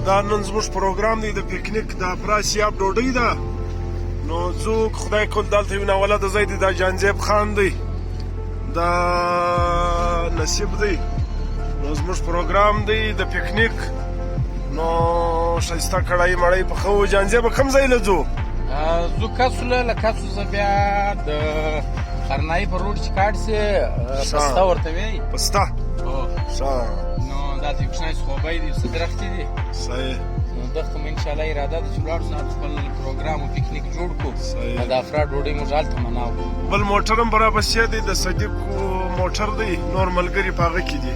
دا نن زموږ پروګرام دی د پکنیک د افراسیاب ډوډۍ ده نو څوک خدای کول دلته یو ناولده ځای دی دا جانزیب خان دی دا نصیب دی نو زموږ پروګرام دی د پکنیک نو ښایسته کړایي مړۍ پخوو جانزیبه کوم ځای له ځو زو کڅو له کڅو زه بیا د خرنایي په روډ چې کاټ سي پسته ورته وایي پسته ښه نو دا د یو کوچنی خوبی دی څه درختې دي صحیح نو دغه مو انشاءالله اراده ده چې ولاړ شو خپل پروګرام او پکنیک جوړ کړو د افرا ډوډۍ مو هلته مناو بل موټر هم برابسې دی د صدیق موټر دی نور ملګري په هغه کې دي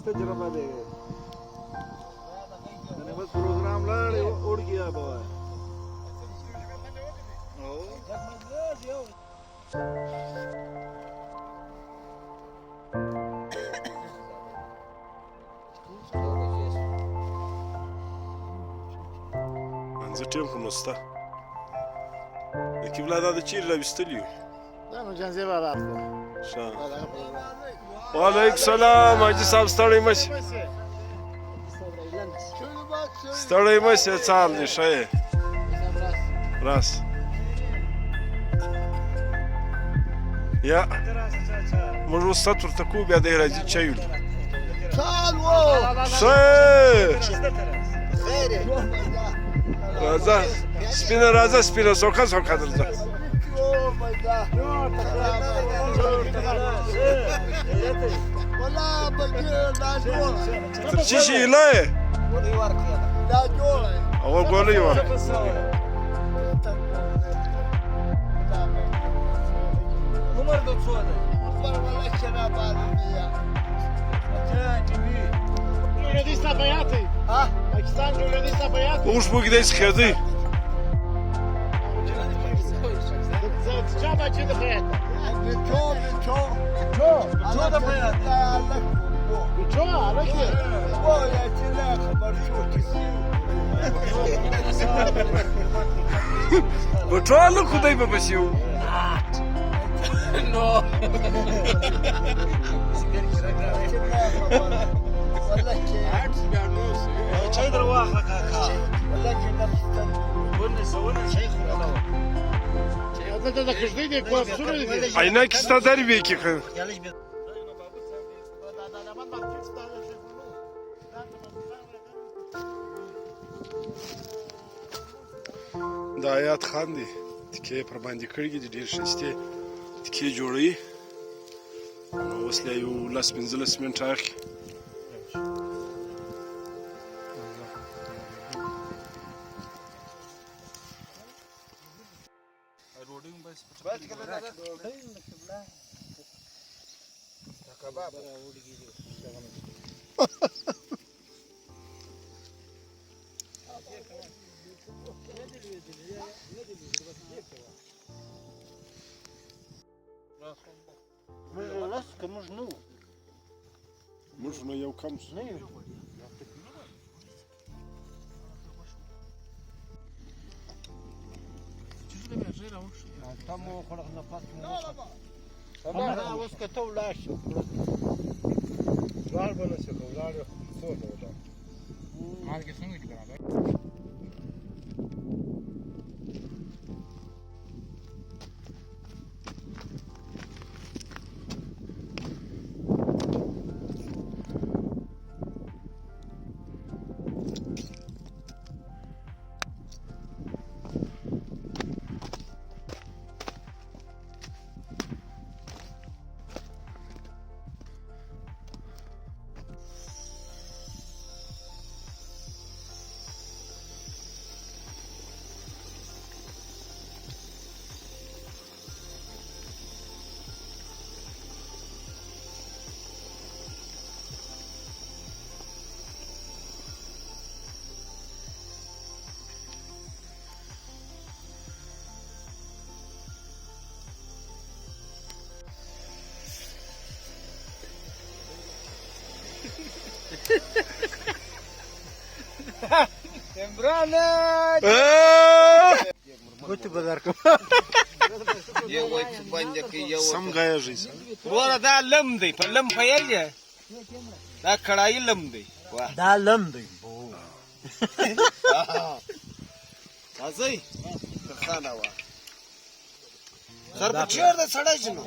تجربه دی نه بس پروګرام لاړې اور گیا بوا انځه ټیم خو نسته د کیبلا دا د چیرې راویستلي یو دا نو جانزیب آباد ښه وعلیکم سلام حاجي صاحب ستړی مه شې ستړی مه شې څه حال دی ښه یې راس یا موږ اوس ست ورته کوو بیا دی راځي چای وړي ښه راځه سپینه راځه سپینه څوکه څوکه درځه تر چی شي ایله یې هغه ګولۍ وه اوښ بوږدی څخېدی بټو هلک خو دی به پسې و چای در واخله کاکا عینکې ستا در وی کې ښه دا آیات خان دی تکې پر باندې کړي دي ډېر ښایستې تکې جوړوي نو اوس لا یو 15 منټه اخلي موږ نو یو کم شو اوس که ته ولاړ شو ولاړ به نه شو که ولاړ یې څو ته ولاړ مالګې څنګه دي برابر عمران ګوتې به درکړم یو وای چې باندې کې یو سم غایږي وروره دا لم دی په لم پیږي دا کړای لم دی واه دا لم دی راځي خانه وا سر په چیر د سړی شنو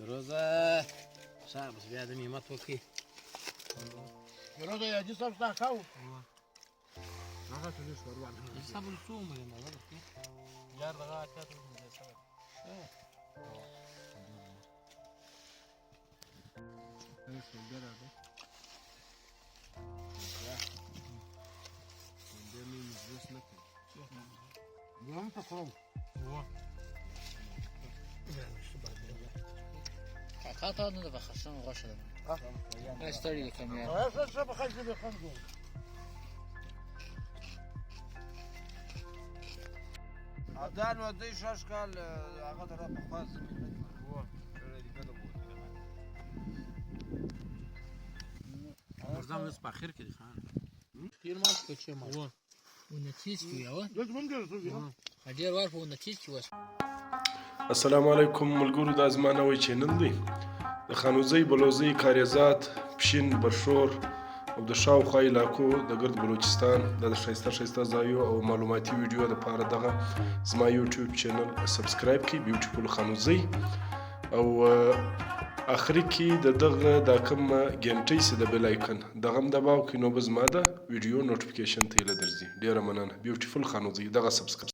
روزه صاحب بیا د نعمت وکي روزه یادی صاحب تا کاو حساب الصوم يا مالك جار دغه کاته کاته نه د خصم غوښه ده استړی کمیان څه به خلک به خوند کوي اذان و دې شاش کال هغه طرف په خاص زمين هو مرزام نس په اخر کې خان تیر ماس کې چې ما و ونتیج کی یو دغه مونږ ډیر ور په ونتیج کی وس السلام علیکم ملګرو د ازمانوي چینل دی د خانوزۍ بلوزۍ کاریزات پشین برشور او د شاوخوا علاقو د ګرد بلوچستان د ښایسته ځایو او معلوماتي ویډیو لپاره دغه زما یوټیوب چینل سبسکرایب کړئ بیوټیفول خانوزۍ او اخري کې د دغه دا کوم ګنټۍ سي د بیل آیکن دغه هم دباو کې نو به زما د ویډیو نوټیفیکیشن ته یې درځي ډیره مننه بیوټیفول خانوزۍ دغه سبسکرایب